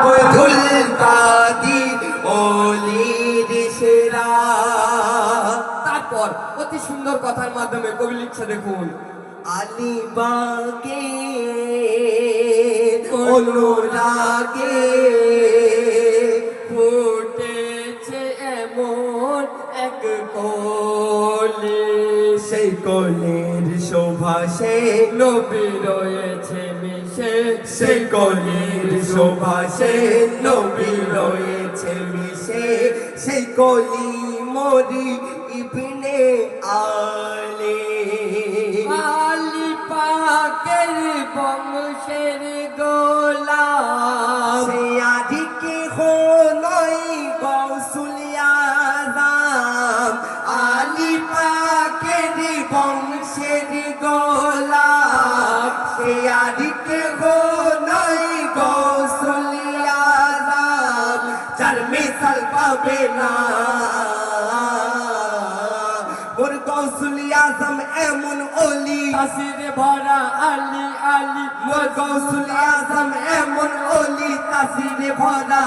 আব্দুল কাদির ওলির সেরা। তারপর অতি সুন্দর কথার মাধ্যমে কবি লিখছে দেখুন, আলিবাগে অনুরাগে ফুটেছে এমন এক কলি, সেই কলির শোভা সে নবী রয়েছে মিশে, সেই কলির শোভা সে নবী রয়েছে মিশে, সেই কলি মরি ইবনে আলী। আলী পাকের বংশের গোলাম, সে আদিকে হলই গৌসুল আযম। আলী পাকের বংশের গোলাম, সে আদিকে হলই গৌসুল আযম। যার মিসাল পাবে না ওর গৌসুল আযম এমন ওলি, তাসিরে ভরা আলী আলী। মোর গৌসুল আযম এমন ওলি, তাসিরে ভরা।